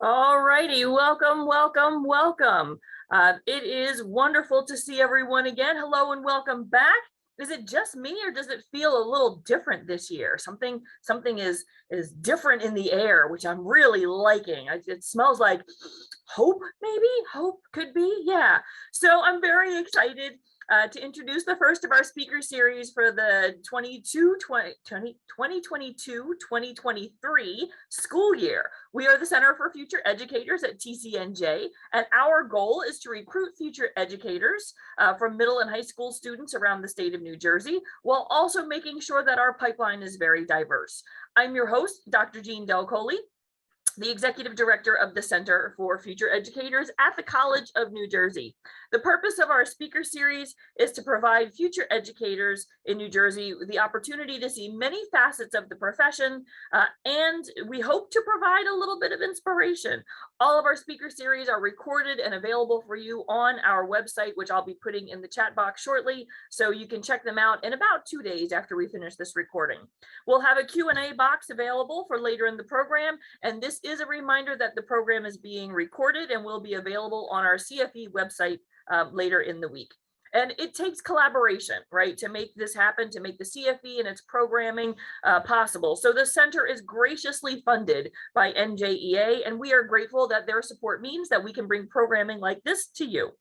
All righty, welcome, welcome, welcome. It is wonderful to see everyone again. Hello and welcome back. Is it just me, or does it feel a little different this year? Something is different in the air, which I'm really liking. It smells like hope, maybe? Hope could be, yeah. So I'm very excited to introduce the first of our speaker series for the 2022-2023 school year. We are the Center for Future Educators at TCNJ, and our goal is to recruit future educators from middle and high school students around the state of New Jersey, while also making sure that our pipeline is very diverse. I'm your host, Dr. Jean Delcoli, the Executive Director of the Center for Future Educators at the College of New Jersey. The purpose of our speaker series is to provide future educators in New Jersey the opportunity to see many facets of the profession, and we hope to provide a little bit of inspiration. All of our speaker series are recorded and available for you on our website, which I'll be putting in the chat box shortly, so you can check them out in about 2 days after we finish this recording. We'll have a Q&A box available for later in the program, and this is a reminder that the program is being recorded and will be available on our CFE website later in the week. And it takes collaboration, right, to make this happen, to make the CFE and its programming possible. So the center is graciously funded by NJEA, and we are grateful that their support means that we can bring programming like this to you.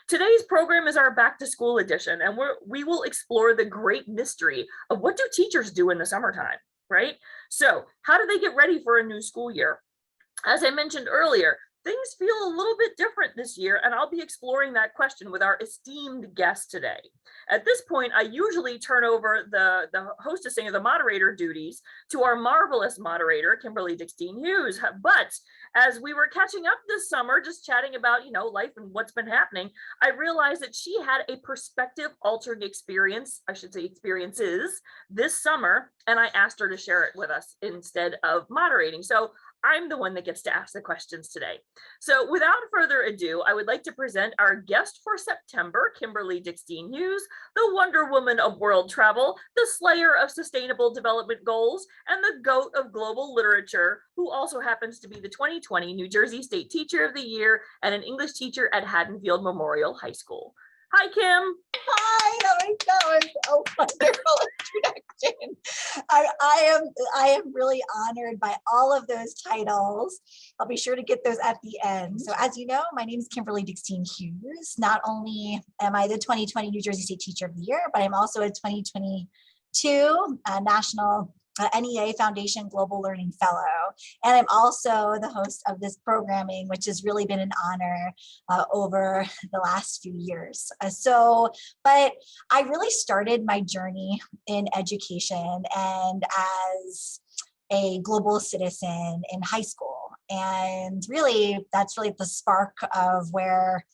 Today's program is our back to school edition, and we will explore the great mystery of what do teachers do in the summertime, right? So how do they get ready for a new school year? As I mentioned earlier, things feel a little bit different this year, and I'll be exploring that question with our esteemed guest today. At this point, I usually turn over the hostessing or the moderator duties to our marvelous moderator, Kimberly Dickstein Hughes. But as we were catching up this summer, just chatting about, life and what's been happening, I realized that she had a perspective altering experience, I should say experiences, this summer, and I asked her to share it with us instead of moderating. So I'm the one that gets to ask the questions today. So without further ado, I would like to present our guest for September, Kimberly Dickstein Hughes, the Wonder Woman of world travel, the slayer of sustainable development goals, and the goat of global literature, who also happens to be the 2020 New Jersey State Teacher of the Year and an English teacher at Haddonfield Memorial High School. Hi, Kim. Hi, how are you doing? Oh, wonderful introduction. I am really honored by all of those titles. I'll be sure to get those at the end. So as you know, my name is Kimberly Dickstein Hughes. Not only am I the 2020 New Jersey State Teacher of the Year, but I'm also a 2022 National NEA Foundation Global Learning Fellow. And I'm also the host of this programming, which has really been an honor over the last few years. But I really started my journey in education and as a global citizen in high school. And really, that's really the spark of where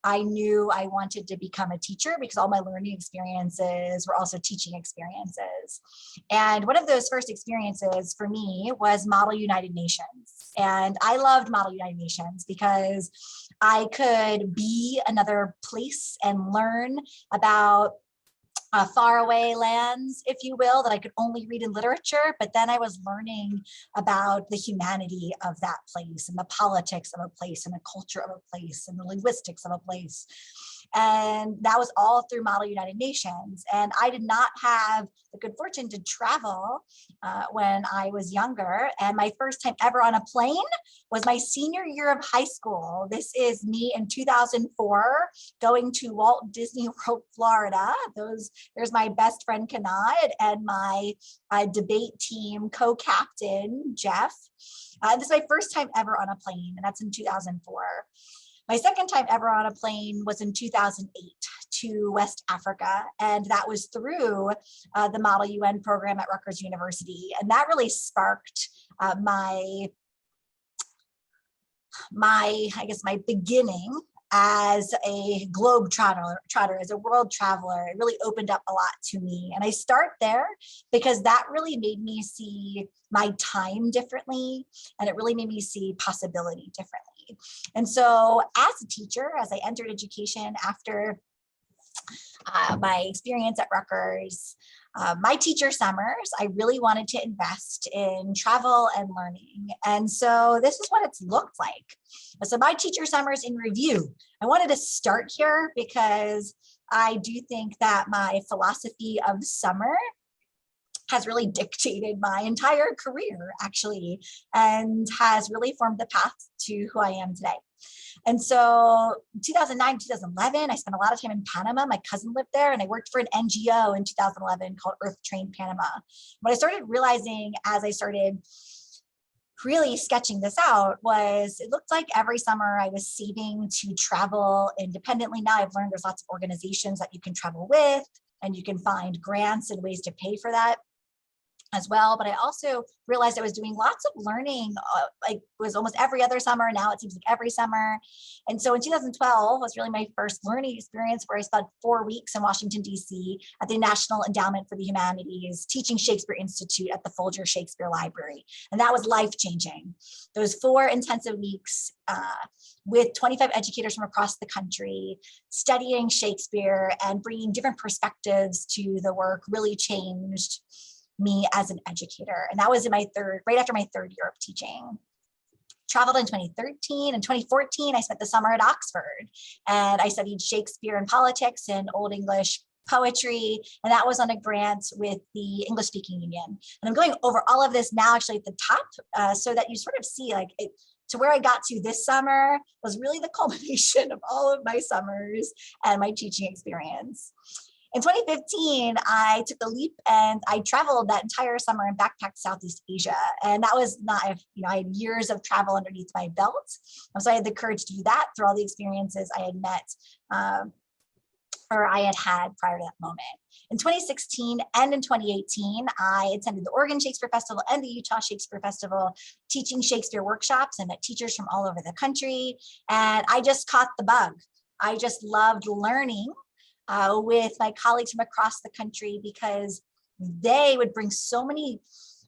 I knew I wanted to become a teacher, because all my learning experiences were also teaching experiences. And one of those first experiences for me was Model United Nations. And I loved Model United Nations because I could be another place and learn about faraway lands, if you will, that I could only read in literature, but then I was learning about the humanity of that place and the politics of a place and the culture of a place and the linguistics of a place. And that was all through Model United Nations. And I did not have the good fortune to travel when I was younger. And my first time ever on a plane was my senior year of high school. This is me in 2004 going to Walt Disney World, Florida. There's my best friend Kanad and my debate team co-captain Jeff. This is my first time ever on a plane, and that's in 2004. My second time ever on a plane was in 2008 to West Africa, and that was through the Model UN program at Rutgers University. And that really sparked my beginning as a globe trotter, as a world traveler. It really opened up a lot to me. And I start there because that really made me see my time differently, and it really made me see possibility differently. And so as a teacher, as I entered education after my experience at Rutgers, my teacher summers, I really wanted to invest in travel and learning. And so this is what it's looked like. So my teacher summers in review. I wanted to start here because I do think that my philosophy of summer has really dictated my entire career, actually, and has really formed the path to who I am today. And so 2009, 2011, I spent a lot of time in Panama. My cousin lived there, and I worked for an NGO in 2011 called Earth Train Panama. What I started realizing as I started really sketching this out was it looked like every summer I was saving to travel independently. Now I've learned there's lots of organizations that you can travel with, and you can find grants and ways to pay for that as well. But I also realized I was doing lots of learning, like it was almost every other summer. Now it seems like every summer. And so in 2012 was really my first learning experience, where I spent 4 weeks in Washington, D.C. at the National Endowment for the Humanities, teaching Shakespeare Institute at the Folger Shakespeare Library. And that was life-changing. Those 4 intensive weeks with 25 educators from across the country, studying Shakespeare and bringing different perspectives to the work really changed me as an educator. And that was in right after my 3rd year of teaching. Traveled in 2013 and 2014. I spent the summer at Oxford, and I studied Shakespeare and politics and Old English poetry. And that was on a grant with the English Speaking Union. And I'm going over all of this now actually at the top so that you sort of see like it, to where I got to this summer was really the culmination of all of my summers and my teaching experience. In 2015, I took the leap and I traveled that entire summer and backpacked Southeast Asia. And that was not, I had years of travel underneath my belt. So I had the courage to do that through all the experiences I had met or I had had prior to that moment. In 2016 and in 2018, I attended the Oregon Shakespeare Festival and the Utah Shakespeare Festival, teaching Shakespeare workshops and met teachers from all over the country. And I just caught the bug. I just loved learning with my colleagues from across the country, because they would bring so many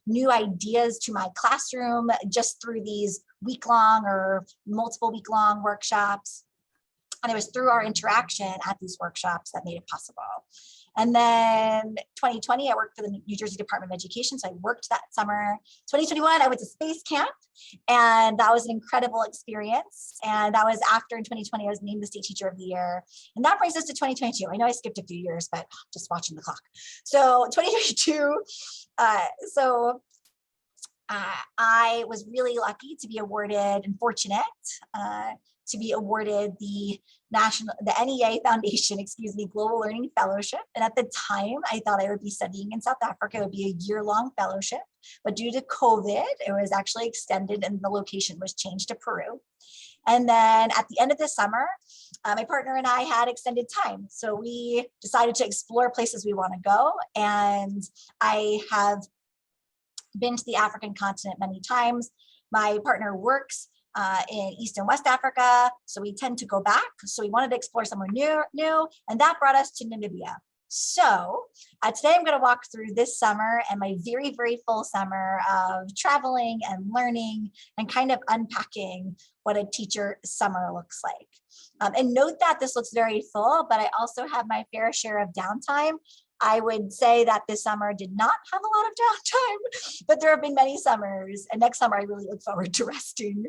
new ideas to my classroom just through these week-long or multiple week-long workshops. And it was through our interaction at these workshops that made it possible. And then 2020, I worked for the New Jersey Department of Education. So I worked that summer. 2021, I went to space camp, and that was an incredible experience. And that was after in 2020, I was named the State Teacher of the Year. And that brings us to 2022. I know I skipped a few years, but just watching the clock. So 2022, I was really lucky to be awarded and fortunate to be awarded the NEA Foundation, Global Learning Fellowship. And at the time, I thought I would be studying in South Africa. It would be a year-long fellowship, but due to COVID, it was actually extended and the location was changed to Peru. And then at the end of the summer, my partner and I had extended time. So we decided to explore places we want to go. And I have been to the African continent many times. My partner works in East and West Africa, so we tend to go back. So we wanted to explore somewhere new, and that brought us to Namibia. So today I'm going to walk through this summer and my very, very full summer of traveling and learning and kind of unpacking what a teacher summer looks like. And note that this looks very full, but I also have my fair share of downtime. I would say that this summer did not have a lot of downtime, but there have been many summers. And next summer, I really look forward to resting,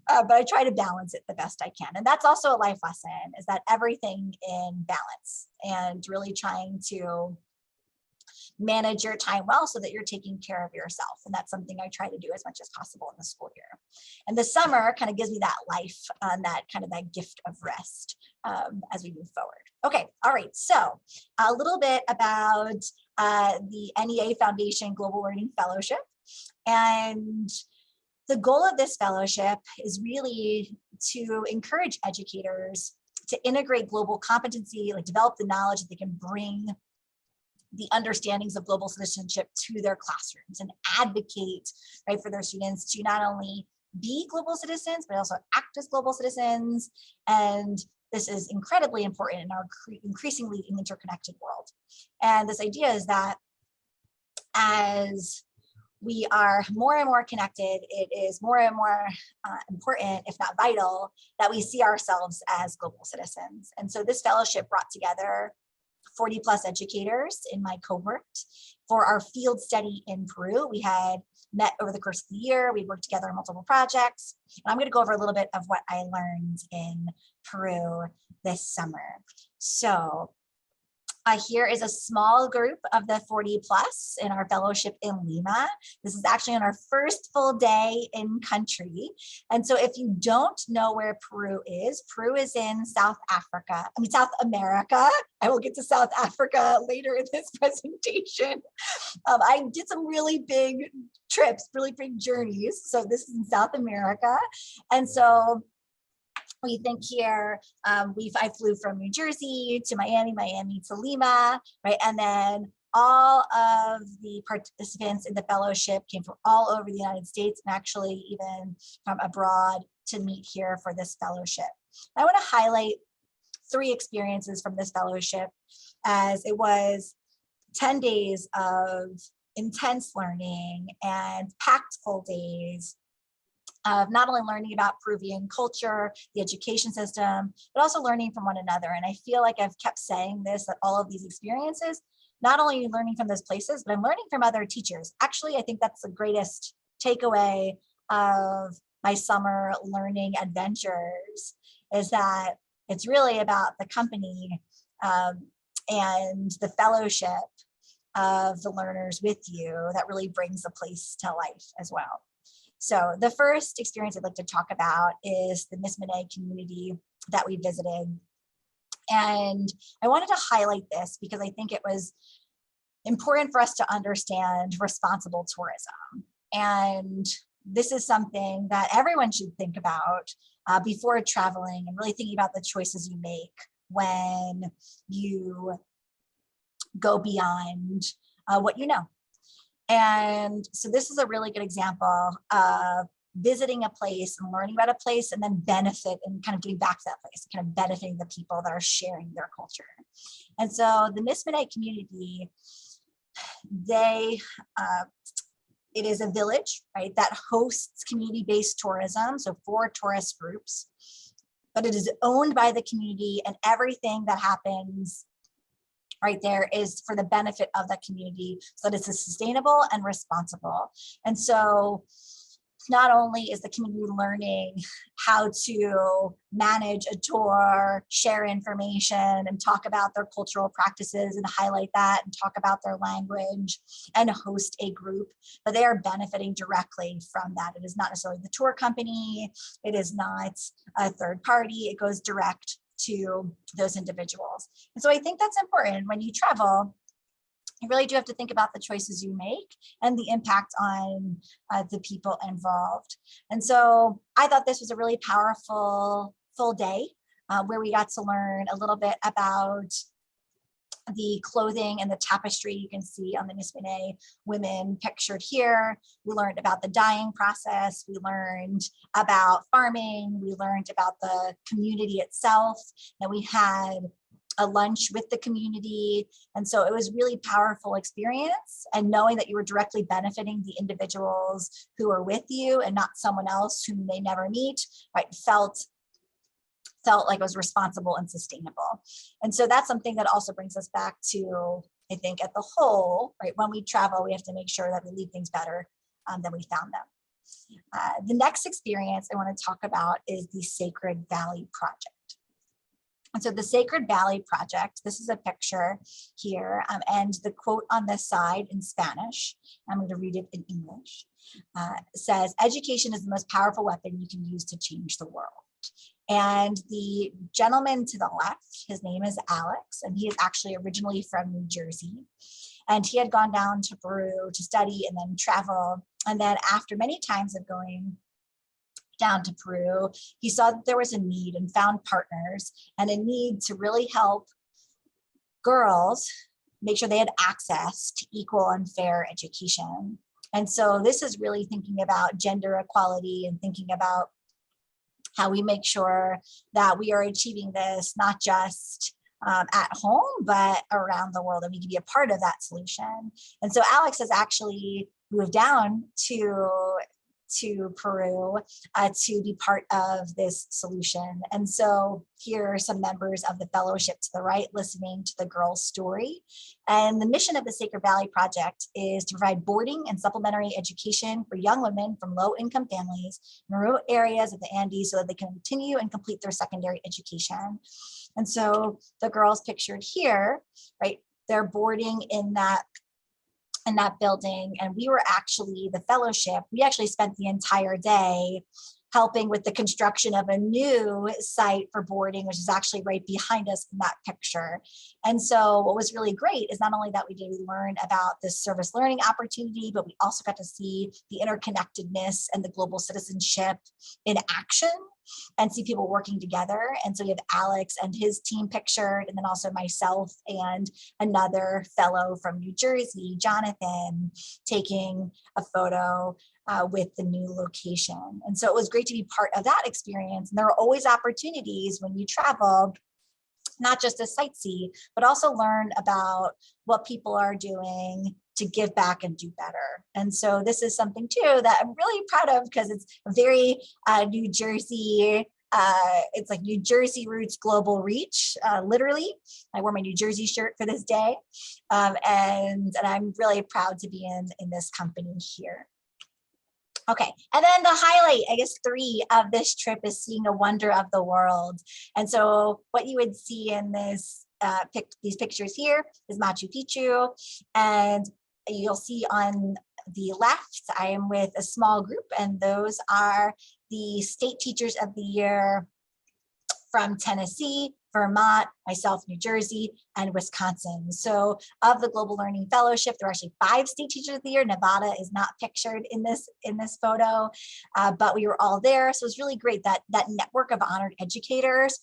but I try to balance it the best I can. And that's also a life lesson, is that everything in balance and really trying to manage your time well so that you're taking care of yourself. And that's something I try to do as much as possible in the school year. And the summer kind of gives me that life and that gift of rest as we move forward. Okay, all right, so a little bit about the NEA Foundation Global Learning Fellowship. And the goal of this fellowship is really to encourage educators to integrate global competency, like develop the knowledge that they can bring the understandings of global citizenship to their classrooms and advocate, right, for their students to not only be global citizens, but also act as global citizens. And this is incredibly important in our increasingly interconnected world. And this idea is that as we are more and more connected, it is more and more important, if not vital, that we see ourselves as global citizens. And so this fellowship brought together 40 plus educators in my cohort for our field study in Peru. We had met over the course of the year. We worked together on multiple projects. And I'm going to go over a little bit of what I learned in Peru this summer. So here is a small group of the 40 plus in our fellowship in Lima. This is actually on our first full day in country. And so if you don't know where Peru is in South America. I will get to South Africa later in this presentation. I did some really big trips, really big journeys. So this is in South America. And so we think here, I flew from New Jersey to Miami to Lima, right? And then all of the participants in the fellowship came from all over the United States and actually even from abroad to meet here for this fellowship. I want to highlight 3 experiences from this fellowship, as it was 10 days of intense learning and packed full days of not only learning about Peruvian culture, the education system, but also learning from one another. And I feel like I've kept saying this, that all of these experiences, not only are you learning from those places, but I'm learning from other teachers. Actually, I think that's the greatest takeaway of my summer learning adventures, is that it's really about the company and the fellowship of the learners with you that really brings the place to life as well. So the first experience I'd like to talk about is the Miss Monet community that we visited. And I wanted to highlight this because I think it was important for us to understand responsible tourism. And this is something that everyone should think about before traveling, and really thinking about the choices you make when you go beyond what you know. And so this is a really good example of visiting a place and learning about a place, and then benefit and kind of giving back to that place, kind of benefiting the people that are sharing their culture. And so the Miss Monet community, it is a village, right, that hosts community-based tourism, so 4 tourist groups, but it is owned by the community, and everything that happens right there is for the benefit of the community, so that it's sustainable and responsible. And so not only is the community learning how to manage a tour, share information, and talk about their cultural practices and highlight that and talk about their language and host a group, but they are benefiting directly from that. It is not necessarily the tour company. It is not a third party. It goes direct to those individuals. And so I think that's important when you travel. You really do have to think about the choices you make and the impact on the people involved. And so I thought this was a really powerful full day where we got to learn a little bit about the clothing and the tapestry you can see on the Miss Monet women pictured here. We learned about the dyeing process. We learned about farming. We learned about the community itself. And we had a lunch with the community. And so it was really powerful experience, and knowing that you were directly benefiting the individuals who are with you and not someone else whom they never meet, right, felt like it was responsible and sustainable. And so that's something that also brings us back to, I think, at the whole, right, when we travel, we have to make sure that we leave things better than we found them. The next experience I want to talk about is the Sacred Valley Project. And so the Sacred Valley Project, this is a picture here, and the quote on this side in Spanish, I'm going to read it in English, says, "Education is the most powerful weapon you can use to change the world." And the gentleman to the left, his name is Alex, and he is actually originally from New Jersey. And he had gone down to Peru to study and then travel. And then after many times of going down to Peru, he saw that there was a need and found partners, and a need to really help girls make sure they had access to equal and fair education. And so this is really thinking about gender equality and thinking about how we make sure that we are achieving this, not just at home, but around the world, and we can be a part of that solution. And so Alex has actually moved down to to Peru to be part of this solution. And so here are some members of the fellowship to the right, listening to the girl's story. And the mission of the Sacred Valley Project is to provide boarding and supplementary education for young women from low-income families in remote areas of the Andes so that they can continue and complete their secondary education. And so the girls pictured here, right, they're boarding in that building, and we were actually, the fellowship, we actually spent the entire day helping with the construction of a new site for boarding, which is actually right behind us in that picture. And so what was really great is not only that we did learn about this service learning opportunity, but we also got to see the interconnectedness and the global citizenship in action and see people working together. And so you have Alex and his team pictured, and then also myself and another fellow from New Jersey, Jonathan, taking a photo with the new location. And so it was great to be part of that experience. And there are always opportunities when you travel, not just to sightsee, but also learn about what people are doing to give back and do better. And so this is something too that I'm really proud of, because it's very New Jersey, it's like New Jersey roots, global reach, literally. I wore my New Jersey shirt for this day. And I'm really proud to be in this company here. Okay, and then the highlight, I guess 3 of this trip is seeing a wonder of the world. And so what you would see in this these pictures here is Machu Picchu, and you'll see on the left, I am with a small group, and those are the state teachers of the year from Tennessee, Vermont, myself, New Jersey, and Wisconsin. So of the Global Learning Fellowship, there are actually 5 state teachers of the year. Nevada is not pictured in this photo, but we were all there. So it's really great that that network of honored educators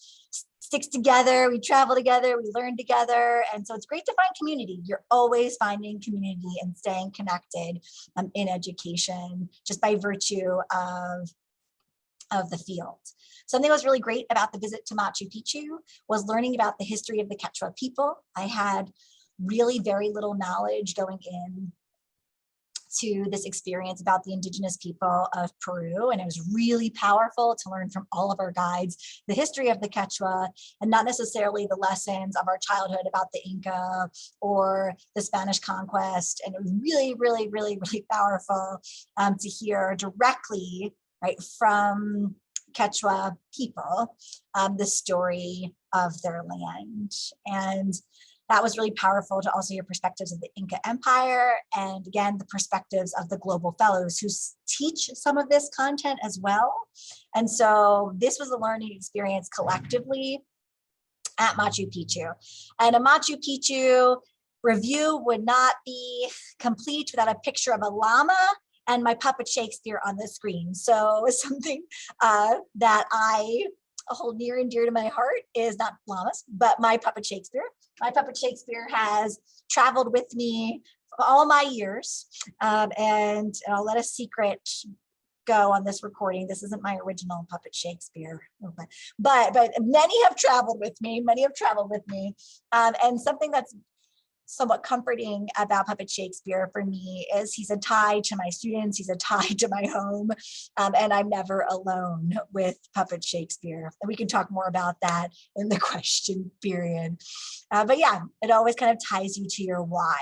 sticks together. We travel together, we learn together. And so it's great to find community. You're always finding community and staying connected in education just by virtue of the field. Something that was really great about the visit to Machu Picchu was learning about the history of the Quechua people. I had really very little knowledge going in to this experience about the indigenous people of Peru, and it was really powerful to learn from all of our guides the history of the Quechua, and not necessarily the lessons of our childhood about the Inca or the Spanish conquest. And it was really, really, really, really powerful to hear directly, right, from Quechua people, the story of their land. And that was really powerful to also hear perspectives of the Inca Empire, and again, the perspectives of the global fellows who teach some of this content as well. And so this was a learning experience collectively at Machu Picchu. And a Machu Picchu review would not be complete without a picture of a llama and my puppet Shakespeare on the screen. So something that I hold near and dear to my heart is not llamas, but my puppet Shakespeare. My puppet Shakespeare has traveled with me for all my years. And I'll let a secret go on this recording. This isn't my original puppet Shakespeare, but many have traveled with me. And something that's somewhat comforting about puppet Shakespeare for me is he's a tie to my students, he's a tie to my home, and I'm never alone with puppet Shakespeare. And we can talk more about that in the question period. But yeah, it always kind of ties you to your why,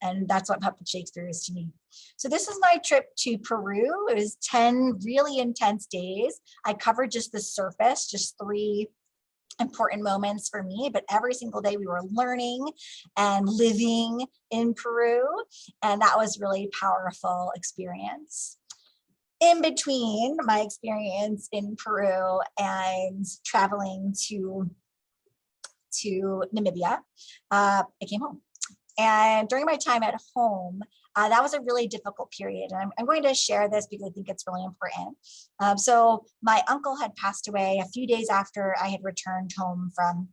and that's what puppet Shakespeare is to me. So this is my trip to Peru. It was 10 really intense days. I covered just the surface, just 3 important moments for me, but every single day we were learning and living in Peru, and that was really powerful experience. In between my experience in Peru and traveling to Namibia, I came home. And during my time at home, that was a really difficult period. And I'm going to share this because I think it's really important. So my uncle had passed away a few days after I had returned home from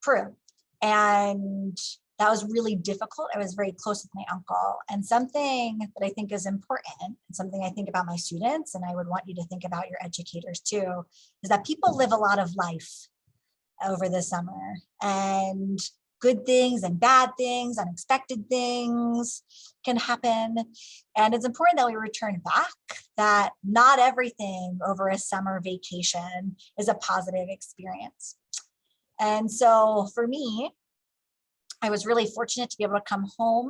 Peru. And that was really difficult. I was very close with my uncle. And something that I think is important, and something I think about my students, and I would want you to think about your educators too, is that people live a lot of life over the summer. And good things and bad things, unexpected things can happen. And it's important that we return back, that not everything over a summer vacation is a positive experience. And so for me, I was really fortunate to be able to come home.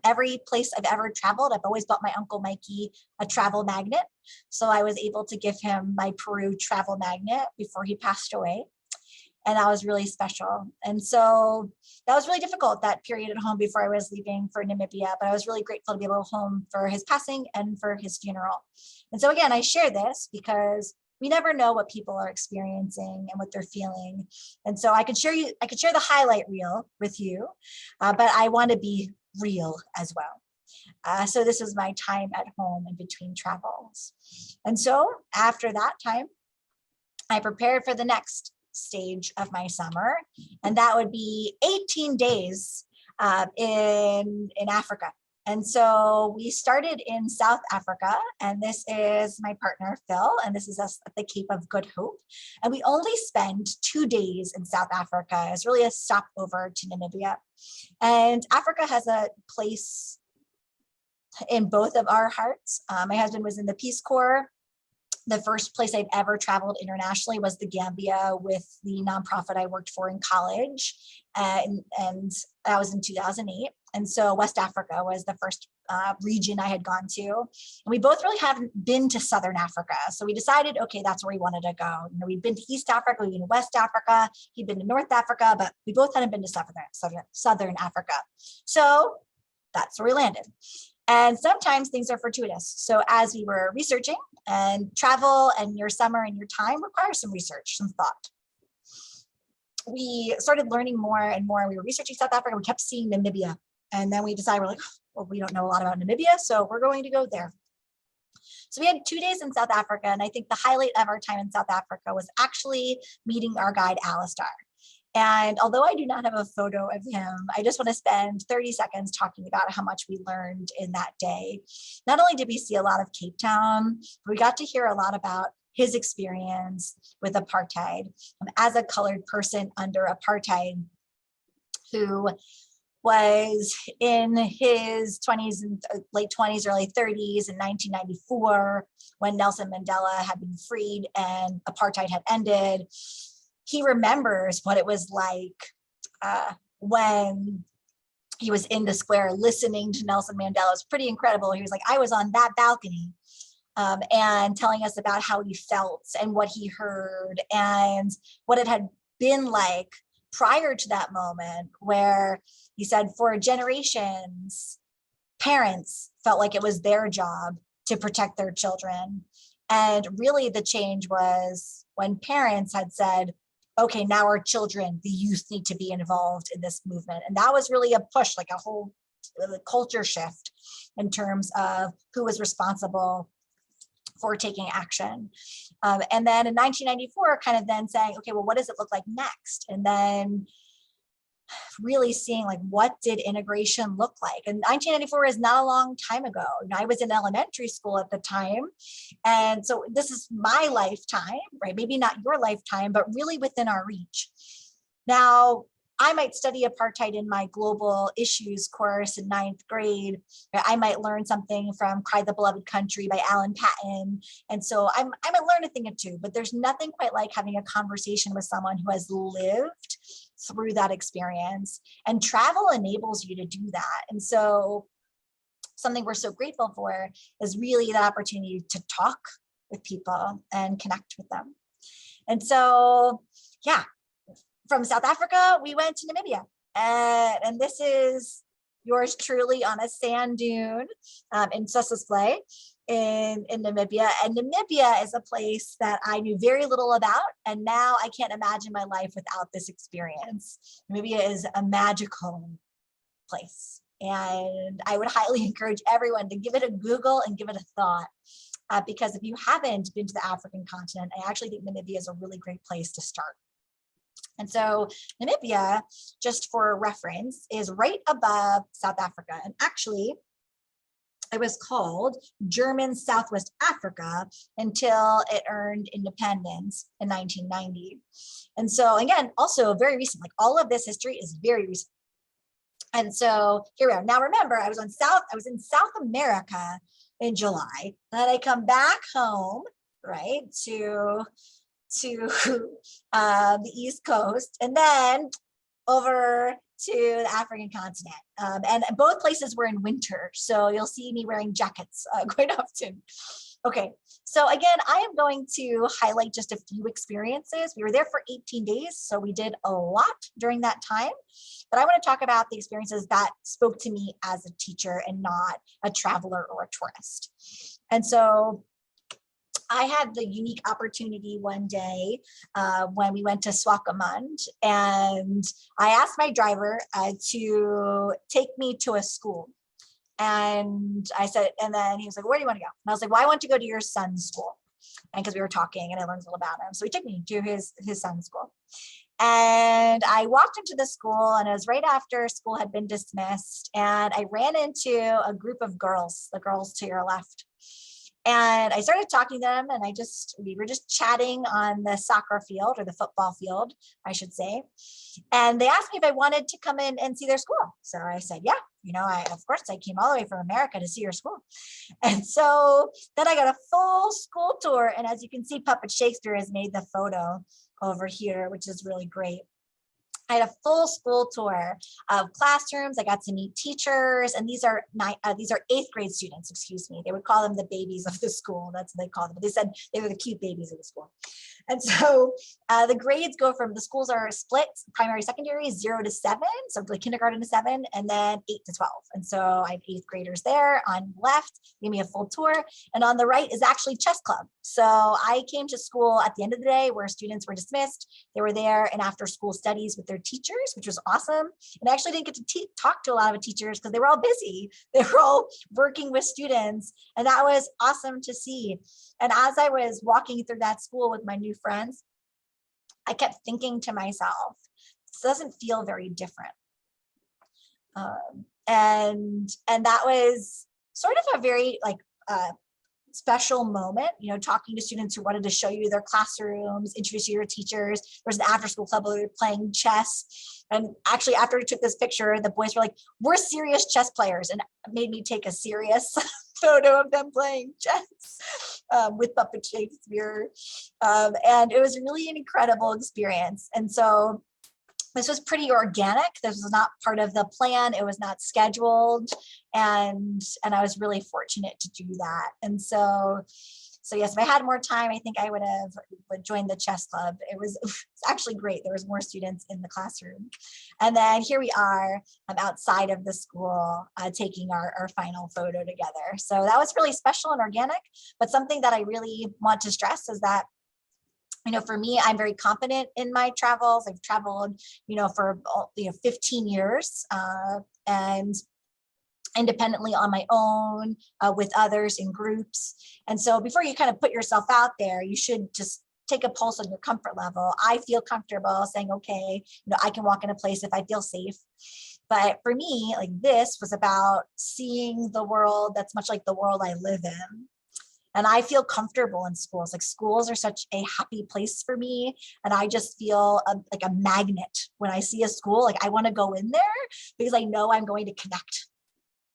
Every place I've ever traveled, I've always bought my Uncle Mikey a travel magnet. So I was able to give him my Peru travel magnet before he passed away. And that was really special. And so that was really difficult, that period at home before I was leaving for Namibia, but I was really grateful to be able to go home for his passing and for his funeral. And so again, I share this because we never know what people are experiencing and what they're feeling. And so I could share the highlight reel with you, but I want to be real as well. So this was my time at home in between travels. And so after that time, I prepared for the next stage of my summer, and that would be 18 days in Africa. And so we started in South Africa, and this is my partner, Phil, and this is us at the Cape of Good Hope. And we only spend 2 days in South Africa. It's really a stopover to Namibia. And Africa has a place in both of our hearts. My husband was in the Peace Corps. The first place I've ever traveled internationally was the Gambia with the nonprofit I worked for in college. And that was in 2008. And so West Africa was the first region I had gone to. And we both really haven't been to Southern Africa. So we decided, okay, that's where we wanted to go. You know, we'd been to East Africa, we'd been to West Africa, he'd been to North Africa, but we both hadn't been to Southern Africa. So that's where we landed. And sometimes things are fortuitous. So as we were researching, and travel and your summer and your time requires some research, some thought. We started learning more and more. We were researching South Africa. We kept seeing Namibia. And then we decided, we're like, well, we don't know a lot about Namibia, so we're going to go there. So we had 2 days in South Africa. And I think the highlight of our time in South Africa was actually meeting our guide, Alistair. And although I do not have a photo of him, I just want to spend 30 seconds talking about how much we learned in that day. Not only did we see a lot of Cape Town, we got to hear a lot about his experience with apartheid as a colored person under apartheid who was in his 20s and late 20s, early 30s in 1994 when Nelson Mandela had been freed and apartheid had ended. He remembers what it was like when he was in the square listening to Nelson Mandela. It was pretty incredible. He was like, I was on that balcony and telling us about how he felt and what he heard and what it had been like prior to that moment, where he said for generations, parents felt like it was their job to protect their children. And really the change was when parents had said, okay, now our children, the youth, need to be involved in this movement. And that was really a push, like a whole culture shift in terms of who was responsible for taking action. And then in 1994, kind of then saying, okay, well, what does it look like next? And then really seeing like, what did integration look like? And 1994 is not a long time ago. I was in elementary school at the time. And so this is my lifetime, right? Maybe not your lifetime, but really within our reach. Now, I might study apartheid in my global issues course in 9th grade. I might learn something from Cry the Beloved Country by Alan Paton. And so I might learn a thing or two, but there's nothing quite like having a conversation with someone who has lived through that experience. And travel enables you to do that. And so something we're so grateful for is really the opportunity to talk with people and connect with them. And so, yeah. From South Africa, we went to Namibia, and this is yours truly on a sand dune in Sossusvlei in Namibia. And Namibia is a place that I knew very little about, and now I can't imagine my life without this experience. Namibia is a magical place, and I would highly encourage everyone to give it a Google and give it a thought. Because if you haven't been to the African continent, I actually think Namibia is a really great place to start. And so Namibia, just for reference, is right above South Africa. And actually, it was called German Southwest Africa until it earned independence in 1990. And so again, also very recent, like all of this history is very recent. And so here we are. Now remember, I was in South America in July. Then I come back home, right, to the East Coast, and then over to the African continent. And both places were in winter, so you'll see me wearing jackets quite often. Okay, so again, I am going to highlight just a few experiences. We were there for 18 days, so we did a lot during that time. But I want to talk about the experiences that spoke to me as a teacher and not a traveler or a tourist. And so I had the unique opportunity one day when we went to Swakopmund, and I asked my driver to take me to a school. And I said, and then he was like, where do you want to go? And I was like, well, I want to go to your son's school. And because we were talking and I learned a little about him. So he took me to his son's school. And I walked into the school, and it was right after school had been dismissed. And I ran into a group of girls, the girls to your left. And I started talking to them, and we were just chatting on the soccer field, or the football field, I should say. And they asked me if I wanted to come in and see their school. So I said, yeah, of course I came all the way from America to see your school. And so then I got a full school tour. And as you can see, Puppet Shakespeare has made the photo over here, which is really great. I had a full school tour of classrooms. I got to meet teachers, and these are 8th grade students, excuse me. They would call them the babies of the school. That's what they called them. But they said they were the cute babies of the school. And so the grades go from, the schools are split, primary, secondary, 0 to 7. So like kindergarten to 7, and then 8 to 12. And so I have 8th graders there. On the left, give me a full tour. And on the right is actually chess club. So I came to school at the end of the day where students were dismissed. They were there in after school studies with their teachers, which was awesome. And I actually didn't get to talk to a lot of teachers because they were all busy. They were all working with students. And that was awesome to see. And as I was walking through that school with my new friends, I kept thinking to myself, this doesn't feel very different. And that was sort of a very special moment, talking to students who wanted to show you their classrooms, introduce you to your teachers. There was an after school club where we were playing chess. And actually, after we took this picture, the boys were like, we're serious chess players, and it made me take a serious photo of them playing chess with Puppet Shakespeare. And it was really an incredible experience. And so this was pretty organic. This was not part of the plan. It was not scheduled. And I was really fortunate to do that. And so yes, if I had more time, I think I would join the chess club. It was actually great. There was more students in the classroom. And then here we are outside of the school taking our final photo together. So that was really special and organic, but something that I really want to stress is that, for me, I'm very confident in my travels. I've traveled, for 15 years and independently on my own with others in groups. And so before you kind of put yourself out there, you should just take a pulse on your comfort level. I feel comfortable saying, okay, I can walk in a place if I feel safe. But for me, this was about seeing the world that's much like the world I live in. And I feel comfortable in schools. Schools are such a happy place for me. And I just feel like a magnet when I see a school. I want to go in there because I know I'm going to connect.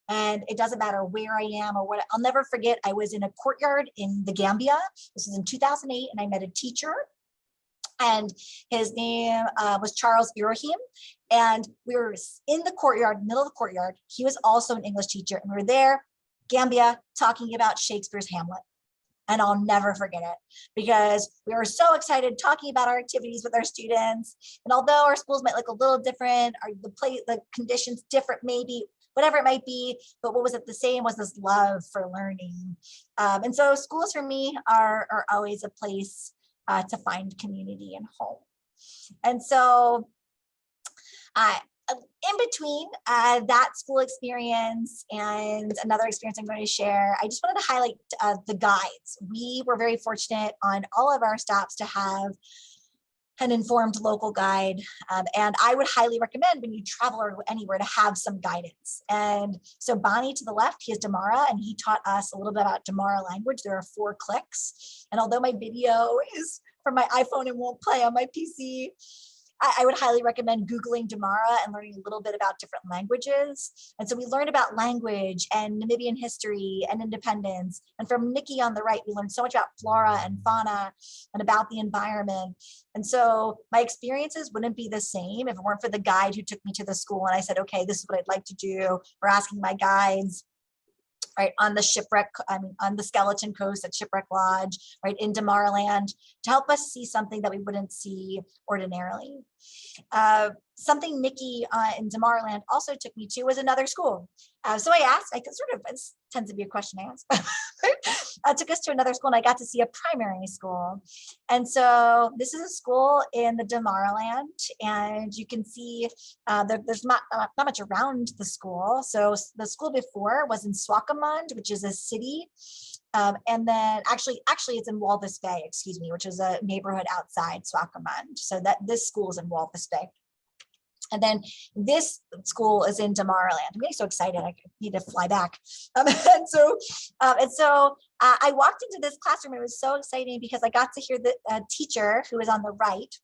And it doesn't matter where I am or what. I'll never forget, I was in a courtyard in the Gambia. This was in 2008, and I met a teacher. And his name was Charles Irohim. And we were in the courtyard, middle of the courtyard. He was also an English teacher. And we were there, Gambia, talking about Shakespeare's Hamlet. And I'll never forget it because we were so excited talking about our activities with our students. And although our schools might look a little different, or the conditions different, maybe, whatever it might be, but what was it the same was this love for learning. And so schools for me are always a place to find community and home. And so in between that school experience and another experience I'm going to share, I just wanted to highlight the guides. We were very fortunate on all of our stops to have an informed local guide. And I would highly recommend when you travel or anywhere to have some guidance. And so Bonnie to the left, he is Damara, and he taught us a little bit about Damara language. There are 4 clicks. And although my video is from my iPhone and won't play on my PC, I would highly recommend Googling Damara and learning a little bit about different languages. And so we learned about language and Namibian history and independence. And from Nikki on the right, we learned so much about flora and fauna and about the environment. And so my experiences wouldn't be the same if it weren't for the guide who took me to the school. And I said, okay, this is what I'd like to do. We're asking my guides, right, on the shipwreck, on the skeleton coast at Shipwreck Lodge, right, in Damaraland, to help us see something that we wouldn't see ordinarily. Something Nikki in Damaraland also took me to was another school. So I asked, it tends to be a question I ask, took us to another school and I got to see a primary school. And so this is a school in the Damaraland, and you can see there's not much around the school. So the school before was in Swakopmund, which is a city. And then actually it's in Walvis Bay, excuse me, which is a neighborhood outside Swakopmund. So that this school is in Walvis Bay. And then this school is in Damaraland. I'm getting so excited, I need to fly back. And so I walked into this classroom. It was so exciting because I got to hear the teacher who is on the right,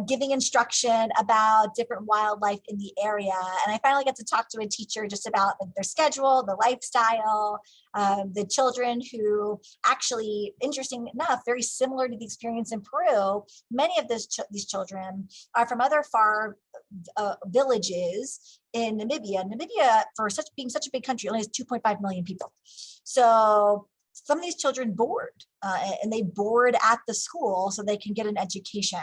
giving instruction about different wildlife in the area. And I finally got to talk to a teacher just about their schedule, the lifestyle, the children who actually, interesting enough, very similar to the experience in Peru, many of these children are from other far villages in Namibia. Namibia, for being such a big country, only has 2.5 million people. So some of these children board and they board at the school so they can get an education.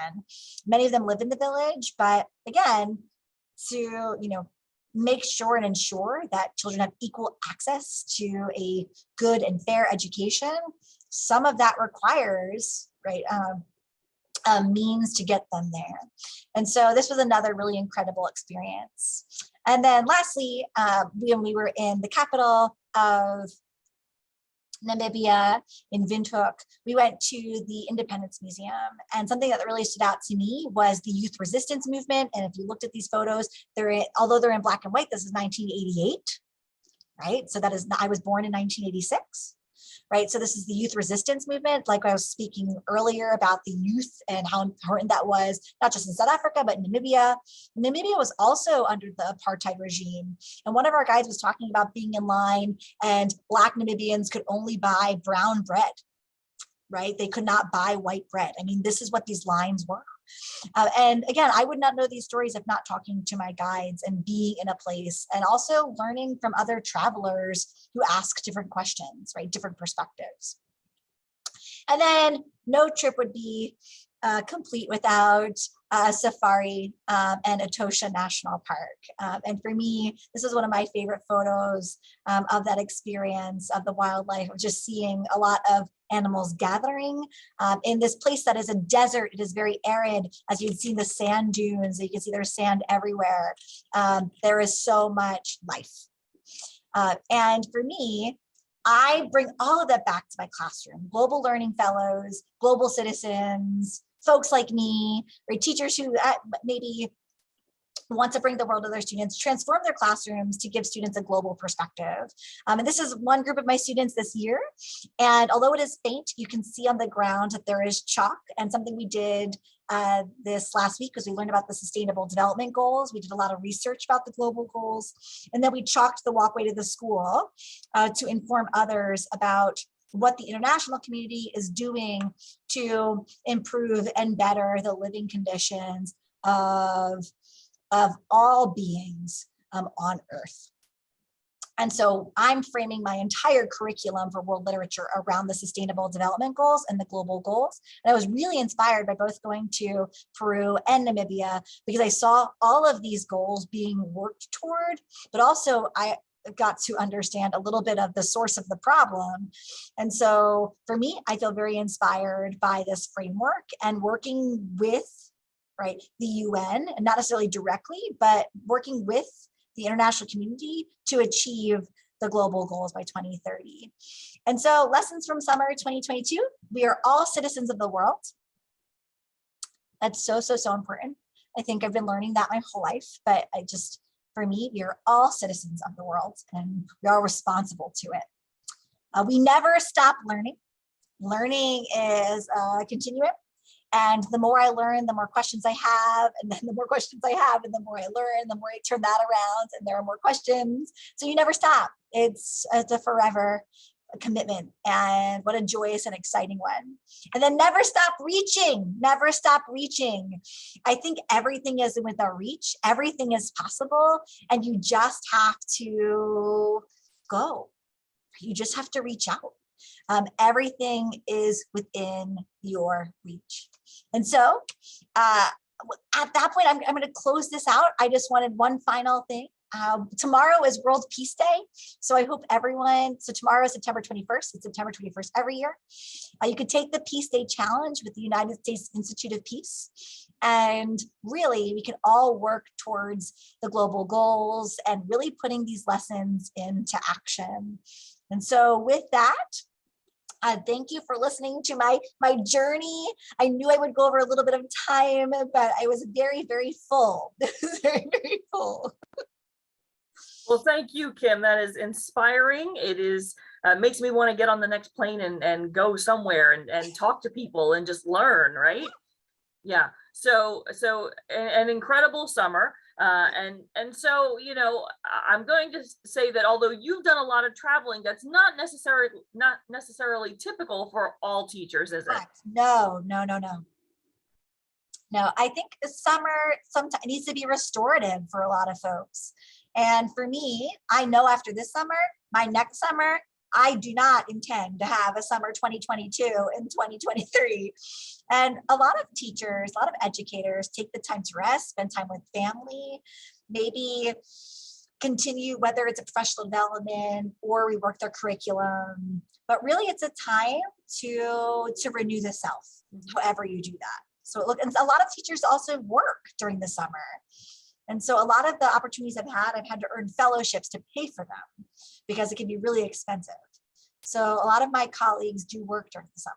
Many of them live in the village, but again, to make sure and ensure that children have equal access to a good and fair education, some of that requires means to get them there. And so this was another really incredible experience. And then lastly, when we were in the capital of Namibia in Windhoek, we went to the Independence Museum, and something that really stood out to me was the youth resistance movement. And if you looked at these photos, although they're in black and white, this is 1988, right? So I was born in 1986. Right, so this is the youth resistance movement, like I was speaking earlier about the youth and how important that was, not just in South Africa, but in Namibia. Namibia was also under the apartheid regime. And one of our guides was talking about being in line and Black Namibians could only buy brown bread, right? They could not buy white bread. I mean, this is what these lines were. And again, I would not know these stories if not talking to my guides and being in a place and also learning from other travelers who ask different questions, right? Different perspectives. And then no trip would be complete without a safari and Etosha National Park. And for me, this is one of my favorite photos of that experience of the wildlife, of just seeing a lot of animals gathering in this place that is a desert. It is very arid. As you can see the sand dunes, you can see there's sand everywhere. There is so much life. And for me, I bring all of that back to my classroom. Global learning fellows, global citizens, folks like me, or teachers who maybe want to bring the world to their students, transform their classrooms to give students a global perspective. And this is one group of my students this year. And although it is faint, you can see on the ground that there is chalk. And something we did this last week was we learned about the Sustainable Development Goals. We did a lot of research about the global goals. And then we chalked the walkway to the school to inform others about what the international community is doing to improve and better the living conditions of all beings on Earth. And so I'm framing my entire curriculum for world literature around the Sustainable Development Goals and the global goals. And I was really inspired by both going to Peru and Namibia because I saw all of these goals being worked toward, but also I got to understand a little bit of the source of the problem. And so for me, I feel very inspired by this framework and working with the UN, and not necessarily directly, but working with the international community to achieve the global goals by 2030. And so lessons from summer 2022, we are all citizens of the world. That's so, so, so important. I think I've been learning that my whole life, but for me, we are all citizens of the world and we are responsible to it. We never stop learning. Learning is a continuum. And the more I learn, the more questions I have, and then the more questions I have, and the more I learn, the more I turn that around, and there are more questions. So you never stop. It's a forever commitment, and what a joyous and exciting one. And then never stop reaching, never stop reaching. I think everything is within our reach. Everything is possible, and you just have to go. You just have to reach out. Everything is within your reach. And so at that point, I'm going to close this out. I just wanted one final thing. Tomorrow is World Peace Day. So I hope everyone, so tomorrow is September 21st. It's September 21st every year. You could take the Peace Day Challenge with the United States Institute of Peace. And really, we can all work towards the global goals and really putting these lessons into action. And so with that, thank you for listening to my journey. I knew I would go over a little bit of time, but I was very, very full. Very, very full. Well, thank you, Kim. That is inspiring. It is makes me want to get on the next plane and go somewhere and talk to people and just learn, right? Yeah. So an incredible summer. And so, you know, I'm going to say that although you've done a lot of traveling, that's not necessarily typical for all teachers, is it? No. No, I think the summer sometimes needs to be restorative for a lot of folks. And for me, I know after this summer, my next summer, I do not intend to have a summer 2022 in 2023. And a lot of teachers, a lot of educators take the time to rest, spend time with family, maybe continue, whether it's a professional development or rework their curriculum. But really, it's a time to renew the self, however you do that. So look, and a lot of teachers also work during the summer. And so a lot of the opportunities I've had to earn fellowships to pay for them because it can be really expensive. So a lot of my colleagues do work during the summer.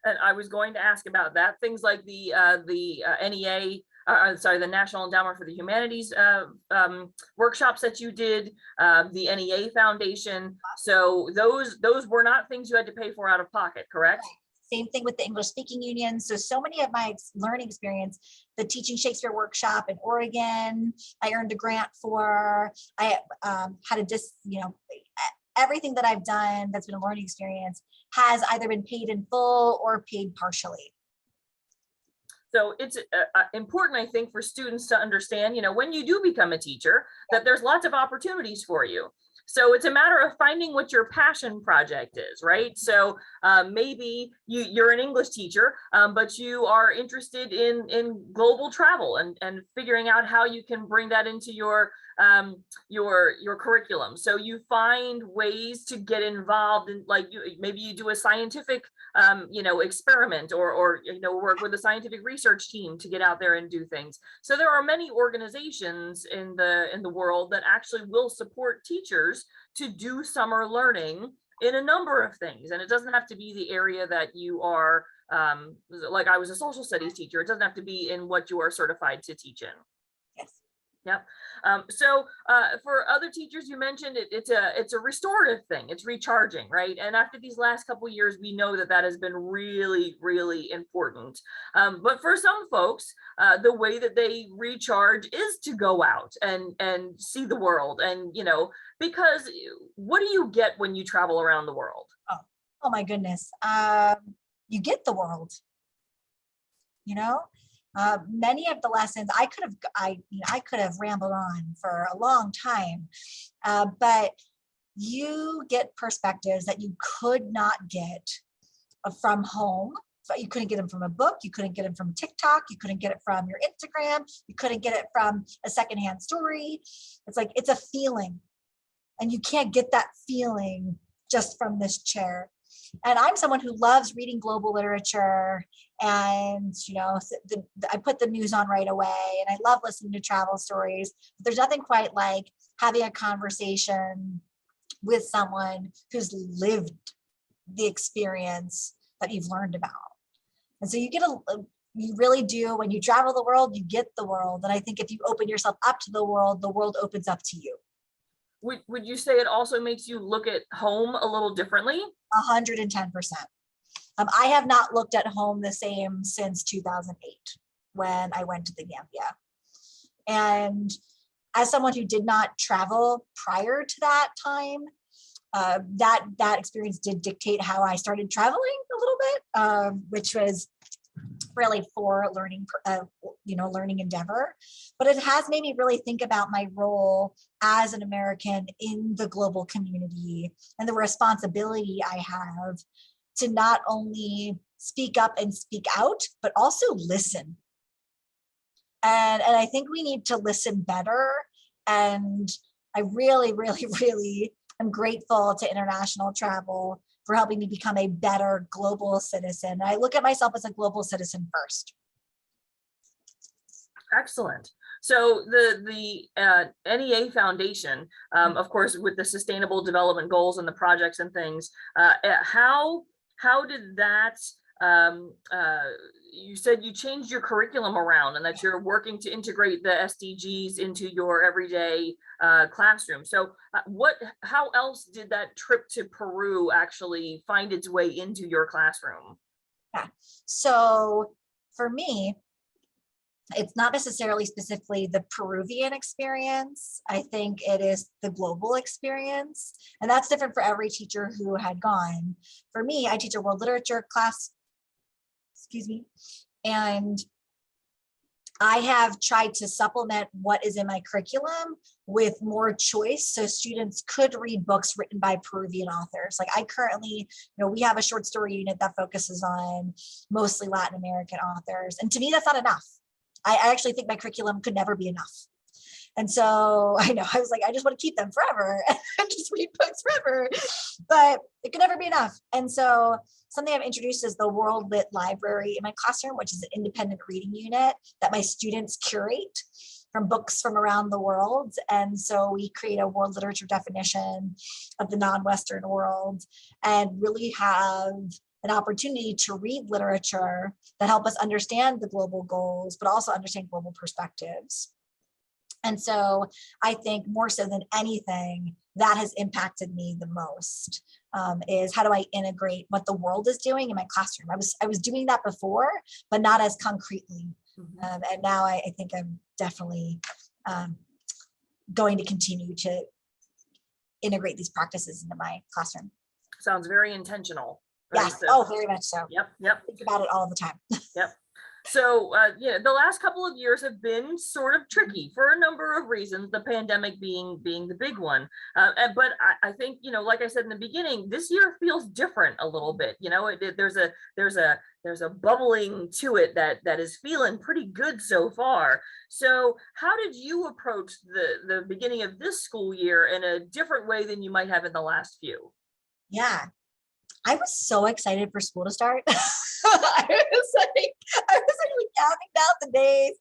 And I was going to ask about that. Things like the NEA, the National Endowment for the Humanities workshops that you did, the NEA Foundation. So those were not things you had to pay for out of pocket, correct? Right. Same thing with the English speaking union. So many of my learning experience, the Teaching Shakespeare workshop in Oregon, I earned a grant for. I had everything that I've done that's been a learning experience has either been paid in full or paid partially. So it's important, I think, for students to understand, you know, when you do become a teacher, that there's lots of opportunities for you. So it's a matter of finding what your passion project is, right? So maybe you're an English teacher, but you are interested in global travel and figuring out how you can bring that into your curriculum. So you find ways to get involved in, like, maybe you do a scientific experiment or work with a scientific research team to get out there and do things. So there are many organizations in the world that actually will support teachers to do summer learning in a number of things. And it doesn't have to be the area that you are, like I was a social studies teacher. It doesn't have to be in what you are certified to teach in. Yes. Yep. So for other teachers, you mentioned it's a restorative thing. It's recharging, right? And after these last couple of years, we know that has been really, really important. But for some folks, the way that they recharge is to go out and see the world. And, because what do you get when you travel around the world? Oh my goodness. You get the world, many of the lessons I could have rambled on for a long time, but you get perspectives that you could not get from home. You couldn't get them from a book. You couldn't get them from TikTok. You couldn't get it from your Instagram. You couldn't get it from a secondhand story. It's a feeling, and you can't get that feeling just from this chair. And I'm someone who loves reading global literature, and I put the news on right away, and I love listening to travel stories. But there's nothing quite like having a conversation with someone who's lived the experience that you've learned about. And so you get you really do. When you travel the world, you get the world. And I think if you open yourself up to the world opens up to you. Would you say it also makes you look at home a little differently? 110%. I have not looked at home the same since 2008 when I went to the Gambia. And as someone who did not travel prior to that time, that experience did dictate how I started traveling a little bit, which was really for learning, learning endeavor. But it has made me really think about my role as an American in the global community and the responsibility I have to not only speak up and speak out, but also listen. And I think we need to listen better. And I really, really, really am grateful to international travel for helping me become a better global citizen. I look at myself as a global citizen first. Excellent. So the NEA Foundation, of course, with the Sustainable Development Goals and the projects and things, how did that? You said you changed your curriculum around and that you're working to integrate the SDGs into your everyday classroom. So how else did that trip to Peru actually find its way into your classroom? Yeah. So for me, it's not necessarily specifically the Peruvian experience. I think it is the global experience. And that's different for every teacher who had gone. For me, I teach a world literature class, and I have tried to supplement what is in my curriculum with more choice so students could read books written by Peruvian authors. Like I currently, we have a short story unit that focuses on mostly Latin American authors. And to me, that's not enough. I actually think my curriculum could never be enough. And so I know, I was like, I just want to keep them forever and just read books forever, but it could never be enough. And so something I've introduced is the World Lit Library in my classroom, which is an independent reading unit that my students curate from books from around the world. And so we create a world literature definition of the non-Western world and really have an opportunity to read literature that help us understand the global goals, but also understand global perspectives. And so I think more so than anything, that has impacted me the most, is how do I integrate what the world is doing in my classroom? I was doing that before, but not as concretely. And now I think I'm definitely going to continue to integrate these practices into my classroom. Sounds very intentional. Yes. Oh, very much so. Yep. Think about it all the time. Yep. So, the last couple of years have been sort of tricky for a number of reasons, the pandemic being the big one. But I think, like I said in the beginning, this year feels different a little bit. There's a bubbling to it that is feeling pretty good so far. So how did you approach the beginning of this school year in a different way than you might have in the last few? Yeah. I was so excited for school to start. I was actually counting down the days.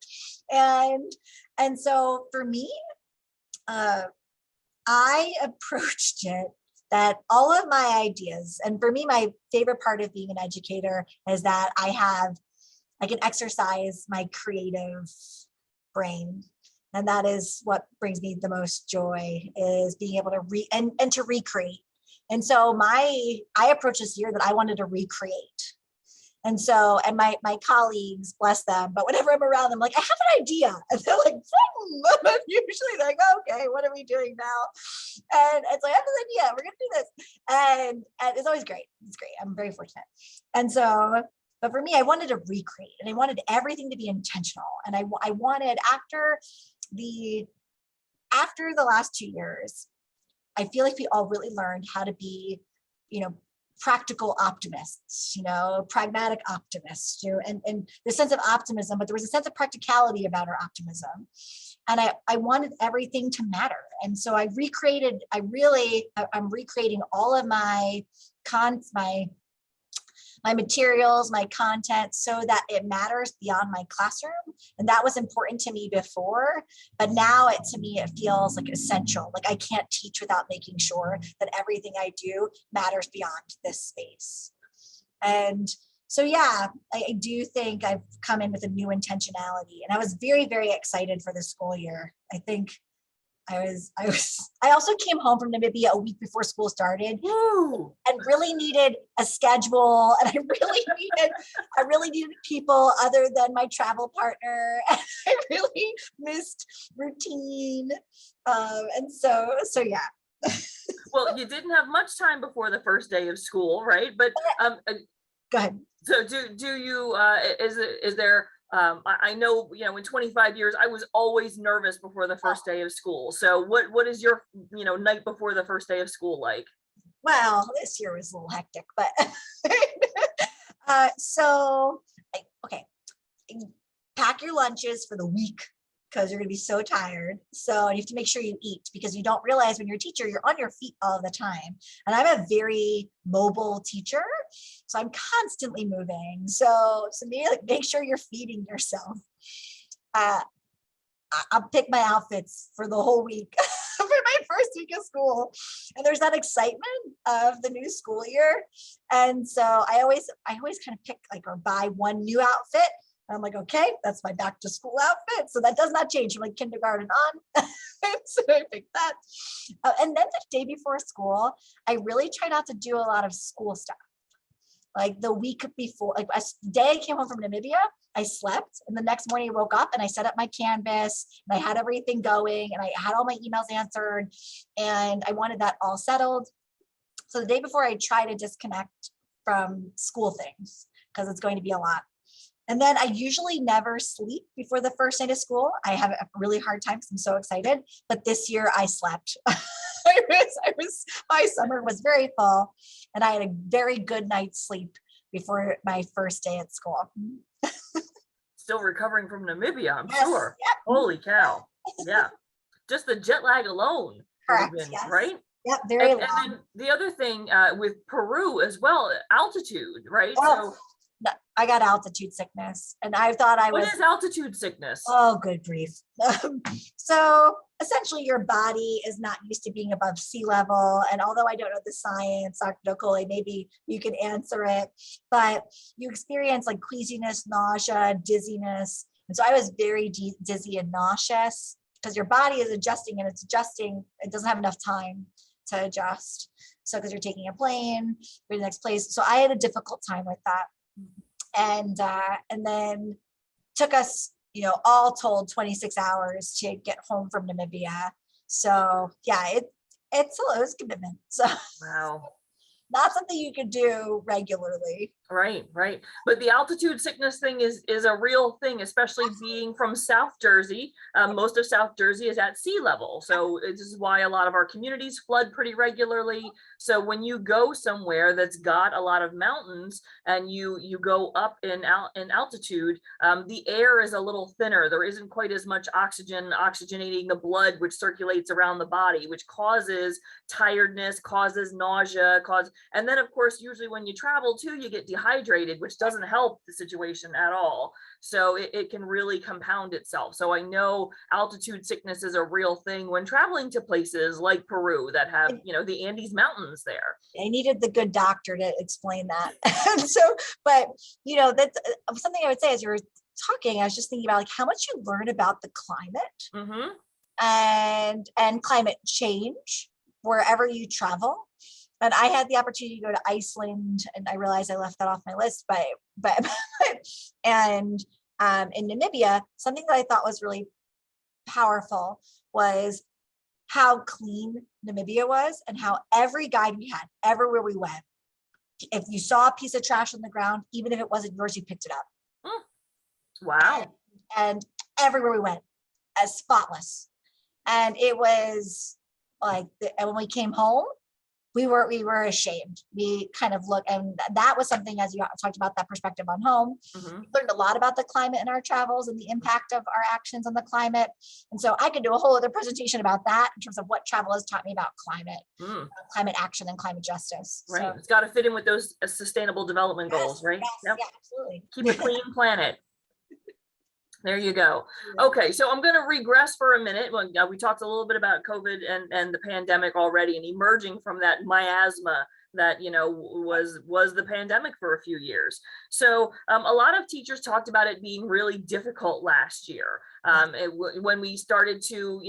And so for me, I approached it that all of my ideas, and for me, my favorite part of being an educator is that I can exercise my creative brain. And that is what brings me the most joy, is being able to to recreate. And so I approached this year that I wanted to recreate. And so, and my colleagues, bless them, but whenever I'm around them, like, I have an idea. And they're like, I'm usually like, okay, what are we doing now? And it's like, I have this idea, we're going to do this. And it's always great. It's great. I'm very fortunate. And so, but for me, I wanted to recreate, and I wanted everything to be intentional. And I wanted, after the last 2 years, I feel like we all really learned how to be, practical optimists, pragmatic optimists, and the sense of optimism, but there was a sense of practicality about our optimism. And I wanted everything to matter. And so I'm recreating all of my materials, my content, so that it matters beyond my classroom. And that was important to me before, but now to me, it feels like essential. Like I can't teach without making sure that everything I do matters beyond this space. And So yeah, I do think I've come in with a new intentionality, and I was very, very excited for the school year. I think I also came home from Namibia a week before school started. Woo! And really needed a schedule, and I really needed people other than my travel partner. I really missed routine. And so yeah. Well, you didn't have much time before the first day of school, right? But Go ahead. so do you is there I know, in 25 years I was always nervous before the first day of school. So what is your night before the first day of school like? Well, this year was a little hectic, but okay, pack your lunches for the week because you're going to be so tired. So you have to make sure you eat, because you don't realize when you're a teacher, you're on your feet all the time. And I'm a very mobile teacher, so I'm constantly moving. So make sure you're feeding yourself. I'll pick my outfits for the whole week for my first week of school. And there's that excitement of the new school year. And so I always kind of pick or buy one new outfit. I'm like, okay, that's my back to school outfit. So that does not change from like kindergarten on. So I picked that. And then the day before school, I really try not to do a lot of school stuff. Like the week before, the day I came home from Namibia, I slept, and the next morning I woke up and I set up my Canvas and I had everything going and I had all my emails answered and I wanted that all settled. So the day before I try to disconnect from school things because it's going to be a lot. And then I usually never sleep before the first night of school. I have a really hard time because I'm so excited, but this year I slept. My summer was very full and I had a very good night's sleep before my first day at school. Still recovering from Namibia, I'm Yes, sure. yep. Holy cow. Yeah. Just the jet lag alone. Correct, Been, yes. right? Yep, very And long. then the other thing with Peru as well, altitude, right? Oh, no, I got altitude sickness and I thought I was. What is altitude sickness? Oh, good grief. So essentially your body is not used to being above sea level. And although I don't know the science, Dr. Dokole, maybe you can answer it, but you experience like queasiness, nausea, dizziness. And so I was very dizzy and nauseous because your body is adjusting and it's adjusting. It doesn't have enough time to adjust. So because you're taking a plane, you're the next place. So I had a difficult time with that. And then took us, all told 26 hours to get home from Namibia. So yeah, it was a commitment. So Wow. not something you could do regularly. Right. But the altitude sickness thing is a real thing, especially being from South Jersey. Most of South Jersey is at sea level. So this is why a lot of our communities flood pretty regularly. So when you go somewhere that's got a lot of mountains and you go up in altitude, the air is a little thinner. There isn't quite as much oxygen oxygenating the blood, which circulates around the body, which causes tiredness, causes nausea, and then of course, usually when you travel too, you get dehydrated, which doesn't help the situation at all. So it can really compound itself. So I know altitude sickness is a real thing when traveling to places like Peru that have, the Andes Mountains there. I needed the good doctor to explain that. But that's something I would say as you were talking, I was just thinking about like how much you learn about the climate and climate change wherever you travel. And I had the opportunity to go to Iceland, and I realized I left that off my list. And in Namibia, something that I thought was really powerful was how clean Namibia was, and how every guide we had, everywhere we went, if you saw a piece of trash on the ground, even if it wasn't yours, you picked it up. Wow! And everywhere we went, as spotless. And it was like, and when we came home, we were ashamed. We kind of look, and that was something, as you talked about that perspective on home, we learned a lot about the climate in our travels and the impact of our actions on the climate. And so I could do a whole other presentation about that in terms of what travel has taught me about climate action and climate justice. Right. So, it's got to fit in with those sustainable development goals, right? Yes, yeah, absolutely. Keep a clean planet. There you go. Yeah. Okay, so I'm going to regress for a minute. Well, we talked a little bit about COVID and the pandemic already, and emerging from that miasma that was the pandemic for a few years. So a lot of teachers talked about it being really difficult last year. When we started to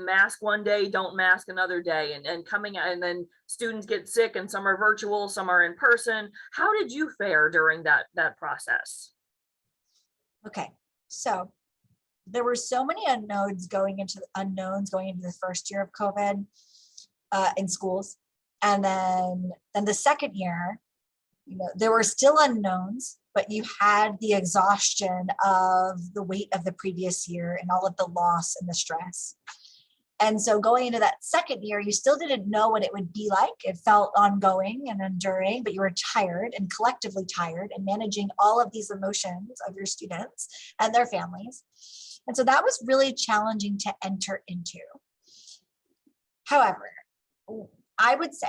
mask one day, don't mask another day, and coming out, and then students get sick, and some are virtual, some are in person. How did you fare during that process? Okay. So there were so many unknowns going into the first year of COVID in schools. And then the second year, there were still unknowns, but you had the exhaustion of the weight of the previous year and all of the loss and the stress. And so going into that second year, you still didn't know what it would be like. It felt ongoing and enduring, but you were tired and collectively tired and managing all of these emotions of your students and their families. And so that was really challenging to enter into. However, I would say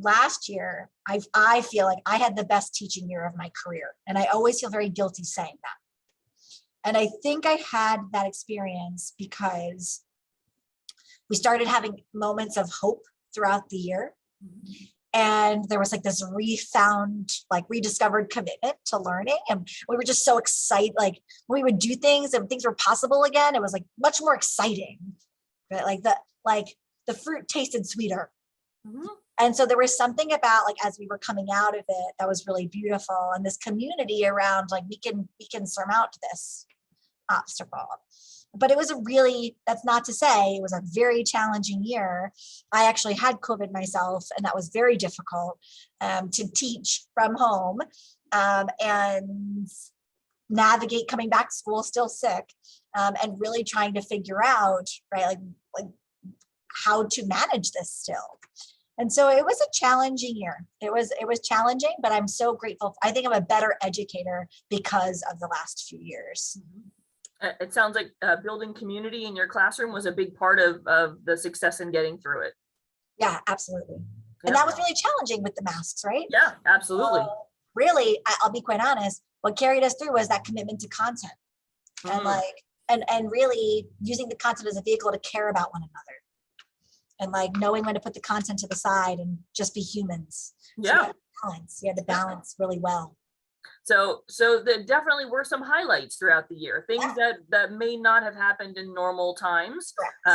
last year, I feel like I had the best teaching year of my career. And I always feel very guilty saying that. And I think I had that experience because we started having moments of hope throughout the year. And there was like this rediscovered commitment to learning. And we were just so excited, like when we would do things and things were possible again, it was like much more exciting, right? Like the fruit tasted sweeter. And so there was something about, like, as we were coming out of it, that was really beautiful. And this community around, like, we can surmount this obstacle. But it was that's not to say it was a very challenging year. I actually had COVID myself, and that was very difficult to teach from home and navigate coming back to school still sick, and really trying to figure out, right, like how to manage this still. And so it was a challenging year. It was challenging, but I'm so grateful. I think I'm a better educator because of the last few years. It sounds like building community in your classroom was a big part of the success in getting through it. Yeah, absolutely. Yeah. And that was really challenging with the masks, right? Yeah, absolutely. Really, I'll be quite honest, what carried us through was that commitment to content and really using the content as a vehicle to care about one another. And like knowing when to put the content to the side and just be humans. Yeah. So you had to balance really well. So there definitely were some highlights throughout the year, things that may not have happened in normal times,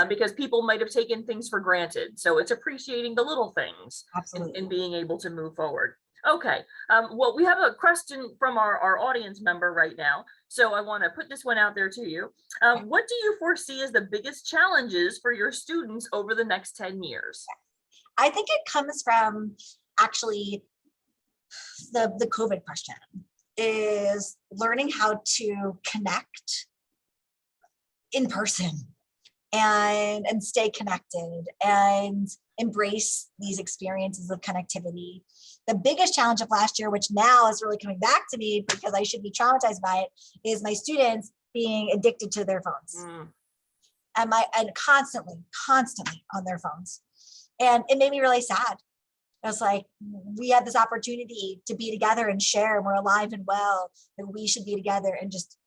because people might have taken things for granted. So it's appreciating the little things and being able to move forward. Okay, well, we have a question from our audience member right now. So I want to put this one out there to you. What do you foresee as the biggest challenges for your students over the next 10 years? I think it comes from actually the COVID question, is learning how to connect in person and stay connected and embrace these experiences of connectivity. The biggest challenge of last year, which now is really coming back to me because I should be traumatized by it, is my students being addicted to their phones and constantly on their phones. And it made me really sad. It was like, we had this opportunity to be together and share, and we're alive and well, and we should be together, and just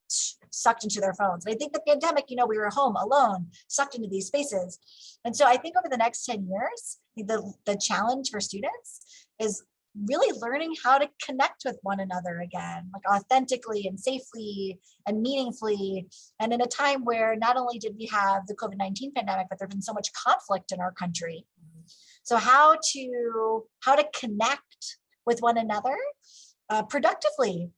sucked into their phones. And I think the pandemic, we were home alone, sucked into these spaces. And so I think over the next 10 years, the challenge for students is really learning how to connect with one another again, like authentically and safely and meaningfully. And in a time where not only did we have the COVID-19 pandemic, but there's been so much conflict in our country. So how to connect with one another productively.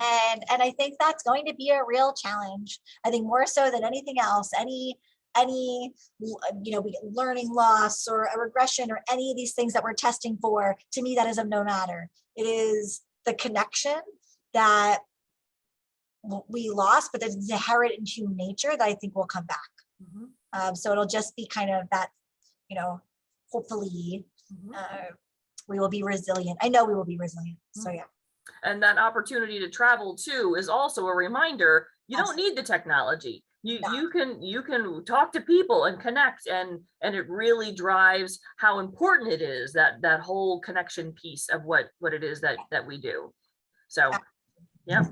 And I think that's going to be a real challenge. I think more so than anything else, any learning loss or a regression or any of these things that we're testing for, to me, that is of no matter. It is the connection that we lost, but that's inherent in human nature that I think will come back. So it'll just be kind of that, hopefully we will be resilient. I know we will be resilient. So yeah. And that opportunity to travel too is also a reminder, you don't need the technology. You can talk to people and connect, and it really drives how important it is, that whole connection piece of what it is that we do. So yeah.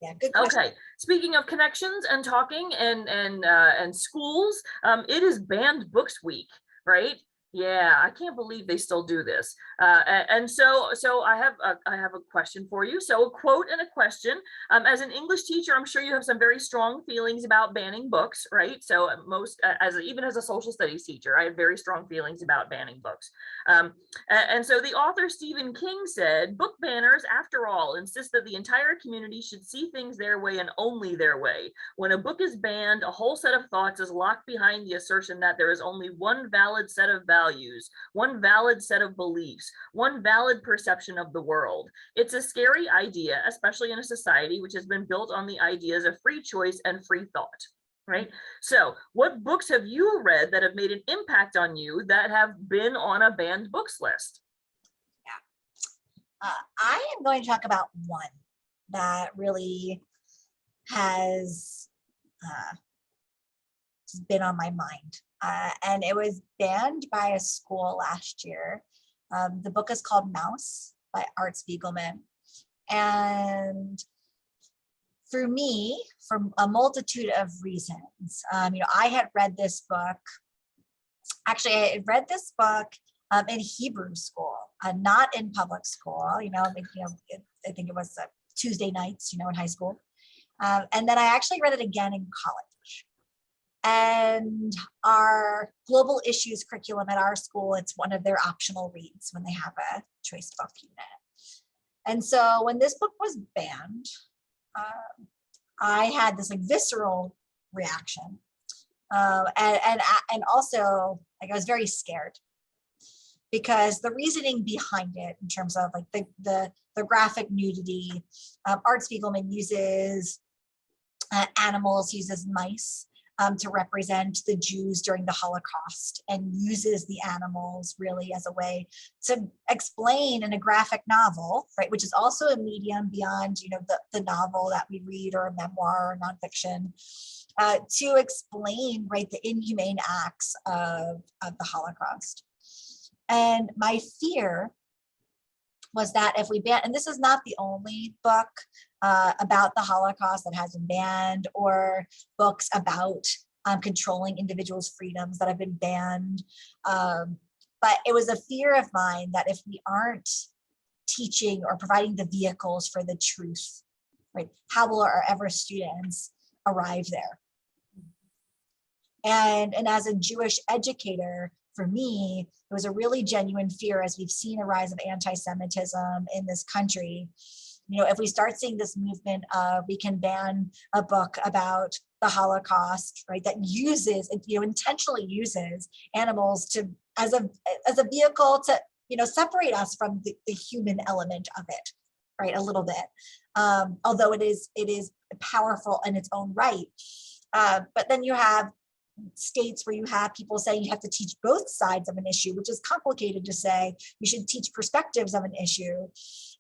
Yeah, good question. Okay, speaking of connections and talking and schools, it is Banned Books Week, right? Yeah, I can't believe they still do this. And so I have a question for you. So a quote and a question. As an English teacher, I'm sure you have some very strong feelings about banning books, right? So even as a social studies teacher, I have very strong feelings about banning books. And so the author Stephen King said, book banners, after all, insist that the entire community should see things their way and only their way. When a book is banned, a whole set of thoughts is locked behind the assertion that there is only one valid set of values, one valid set of beliefs, one valid perception of the world. It's a scary idea, especially in a society which has been built on the ideas of free choice and free thought. Right. So what books have you read that have made an impact on you that have been on a banned books list? Yeah. I am going to talk about one that really has been on my mind. And it was banned by a school last year. The book is called Mouse by Art Spiegelman. And for me, for a multitude of reasons, I had read this book. Actually, I had read this book in Hebrew school, not in public school. I think it was Tuesday nights, in high school. And then I actually read it again in college. And our global issues curriculum at our school, it's one of their optional reads when they have a choice book unit. And so when this book was banned, I had this visceral reaction, and also I was very scared because the reasoning behind it, in terms of the graphic nudity, Art Spiegelman uses animals, uses mice to represent the Jews during the Holocaust, and uses the animals really as a way to explain in a graphic novel, right, which is also a medium beyond, the novel that we read or a memoir or nonfiction, to explain, right, the inhumane acts of the Holocaust. And my fear was that if we ban, and this is not the only book about the Holocaust that has been banned, or books about controlling individuals' freedoms that have been banned. But it was a fear of mine that if we aren't teaching or providing the vehicles for the truth, right, how will our ever students arrive there? And as a Jewish educator, for me, it was a really genuine fear, as we've seen a rise of anti-Semitism in this country. If we start seeing this movement of we can ban a book about the Holocaust, right, that uses, intentionally uses animals as a vehicle to, separate us from the human element of it, right, a little bit. Although it is powerful in its own right. But then you have states where you have people saying you have to teach both sides of an issue, which is complicated to say. You should teach perspectives of an issue.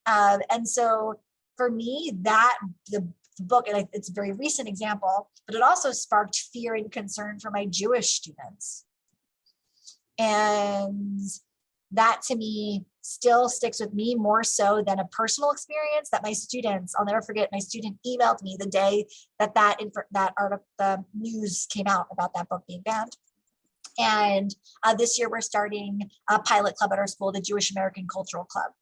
And so for me, the book, and it's a very recent example, but it also sparked fear and concern for my Jewish students. And that to me still sticks with me more so than a personal experience that my students, I'll never forget, my student emailed me the day that article, the news came out about that book being banned. And this year we're starting a pilot club at our school, the Jewish American Cultural Club.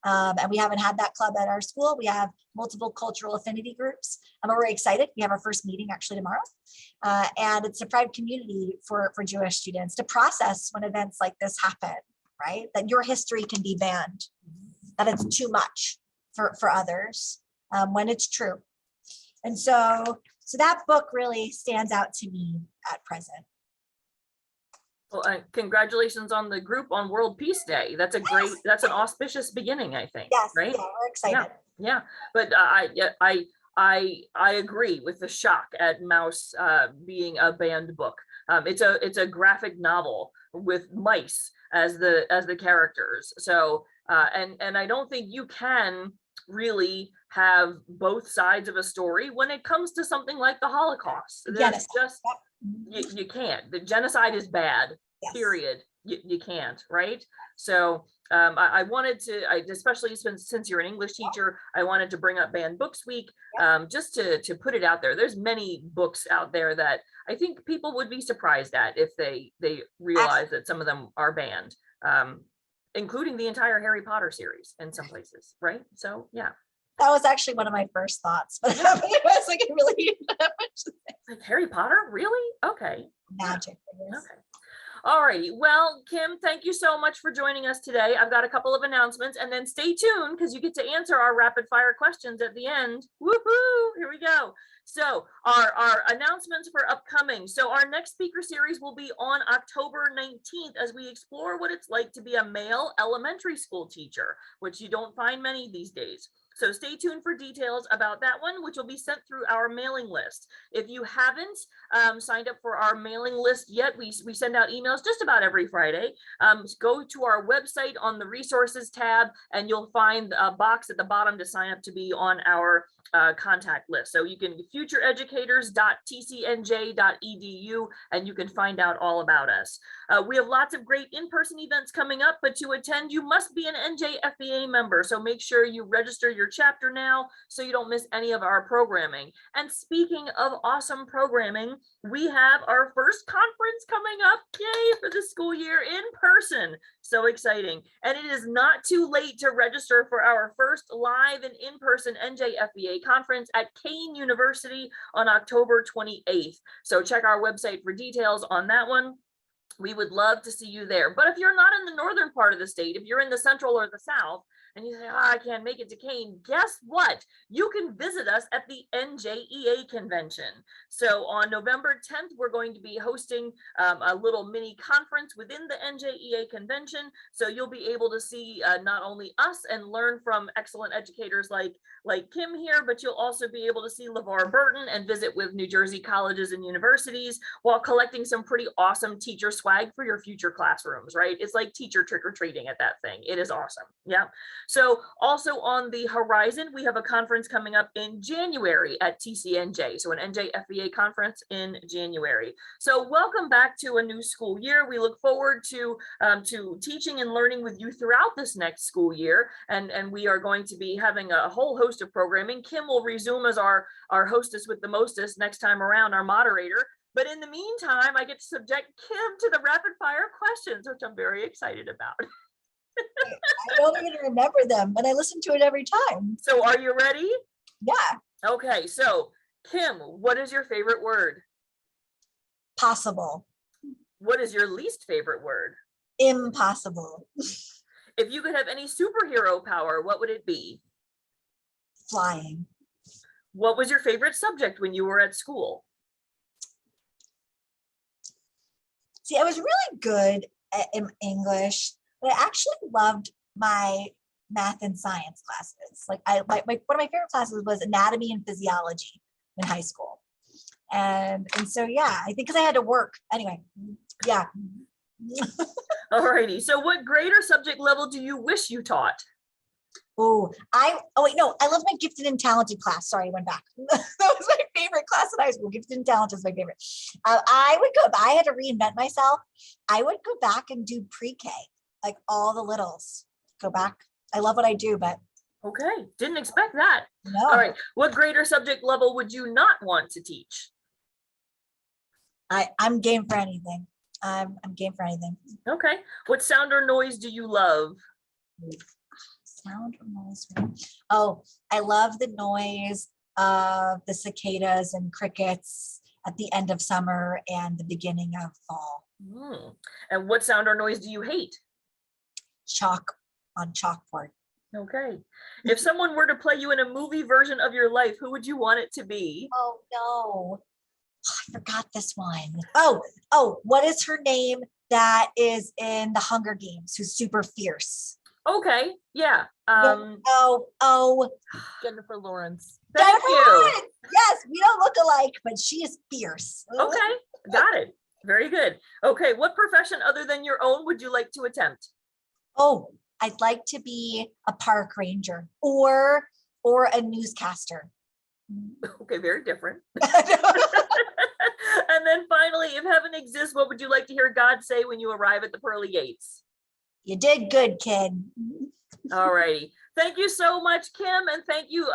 And we haven't had that club at our school. We have multiple cultural affinity groups. We're very excited. We have our first meeting actually tomorrow. And it's a private community for Jewish students to process when events like this happen, right? That your history can be banned, that it's too much for others when it's true. And so that book really stands out to me at present. Well, congratulations on the group on World Peace Day. That's that's an auspicious beginning, I think. Yes, right? Yeah, we're excited. Yeah. But I agree with the shock at Mouse being a banned book. It's a graphic novel with mice as the characters. So and I don't think you can really have both sides of a story when it comes to something like the Holocaust. There's just you can't. The genocide is bad. Yes. Period. you can't, right? So I wanted to, especially since you're an English teacher, I wanted to bring up Banned Books Week, just to put it out there. There's many books out there that I think people would be surprised at if they realize that some of them are banned, including the entire Harry Potter series in some places, right? So yeah. That was actually one of my first thoughts, but I was like, it really like Harry Potter, really? Okay. Magic. Okay. All righty. Well, Kim, thank you so much for joining us today. I've got a couple of announcements, and then stay tuned because you get to answer our rapid fire questions at the end. Woohoo! Here we go. So our announcements for upcoming. So our next speaker series will be on October 19th as we explore what it's like to be a male elementary school teacher, which you don't find many these days. So stay tuned for details about that one, which will be sent through our mailing list. If you haven't signed up for our mailing list yet, we send out emails just about every Friday. Go to our website on the resources tab, and you'll find a box at the bottom to sign up to be on our contact list. So you can futureeducators.tcnj.edu, and you can find out all about us. We have lots of great in-person events coming up, but to attend, you must be an NJFEA member. So make sure you register your chapter now so you don't miss any of our programming. And speaking of awesome programming, we have our first conference coming up, yay, for the school year in person. So exciting. And it is not too late to register for our first live and in-person NJFEA conference at Kane University on October 28th. So check our website for details on that one. We would love to see you there. But if you're not in the northern part of the state, if you're in the central or the south, and you say, oh, I can't make it to Kane, guess what? You can visit us at the NJEA convention. So on November 10th, we're going to be hosting a little mini conference within the NJEA convention. So you'll be able to see not only us and learn from excellent educators like Kim here, but you'll also be able to see LeVar Burton and visit with New Jersey colleges and universities while collecting some pretty awesome teacher swag for your future classrooms, right? It's like teacher trick-or-treating at that thing. It is awesome. Yeah. So also on the horizon, we have a conference coming up in January at TCNJ. So an NJFEA conference in January. So welcome back to a new school year. We look forward to teaching and learning with you throughout this next school year. And we are going to be having a whole host of programming. Kim will resume as our hostess with the mostest next time around, our moderator. But in the meantime, I get to subject Kim to the rapid fire questions, which I'm very excited about. I don't even remember them, but I listen to it every time. So are you ready? Yeah. Okay, so Kim, what is your favorite word? Possible. What is your least favorite word? Impossible. If you could have any superhero power, what would it be? Flying. What was your favorite subject when you were at school? See, I was really good in English, but I actually loved my math and science classes. Like one of my favorite classes was anatomy and physiology in high school. And so, yeah, I think because I had to work anyway. Yeah. Alrighty. So what grade or subject level do you wish you taught? I love my gifted and talented class. Sorry, I went back. That was my favorite class in high school. Gifted and talented is my favorite. I would go, if I had to reinvent myself, I would go back and do pre-K, like all the littles. Go back. I love what I do, but. Okay, didn't expect that. No. All right, what grade or subject level would you not want to teach? I'm game for anything. I'm game for anything. Okay, what sound or noise do you love? Sound or noise? Oh, I love the noise of the cicadas and crickets at the end of summer and the beginning of fall. And what sound or noise do you hate? Chalk on chalkboard. Okay. If someone were to play you in a movie version of your life, who would you want it to be? Oh no, I forgot this one. Oh, what is her name that is in the Hunger Games, who's super fierce? Okay, yeah. Jennifer Lawrence. Thank you. Yes, we don't look alike, but she is fierce. Okay, got it. Very good. Okay, what profession other than your own would you like to attempt? Oh, I'd like to be a park ranger or a newscaster. Okay, very different. And then finally, if heaven exists, what would you like to hear God say when you arrive at the pearly gates? You did good, kid. All righty. Thank you so much, Kim, and thank you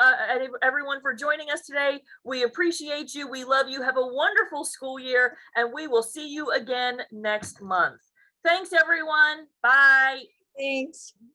everyone for joining us today. We appreciate you. We love you. Have a wonderful school year, and we will see you again next month. Thanks, everyone. Bye. Thanks.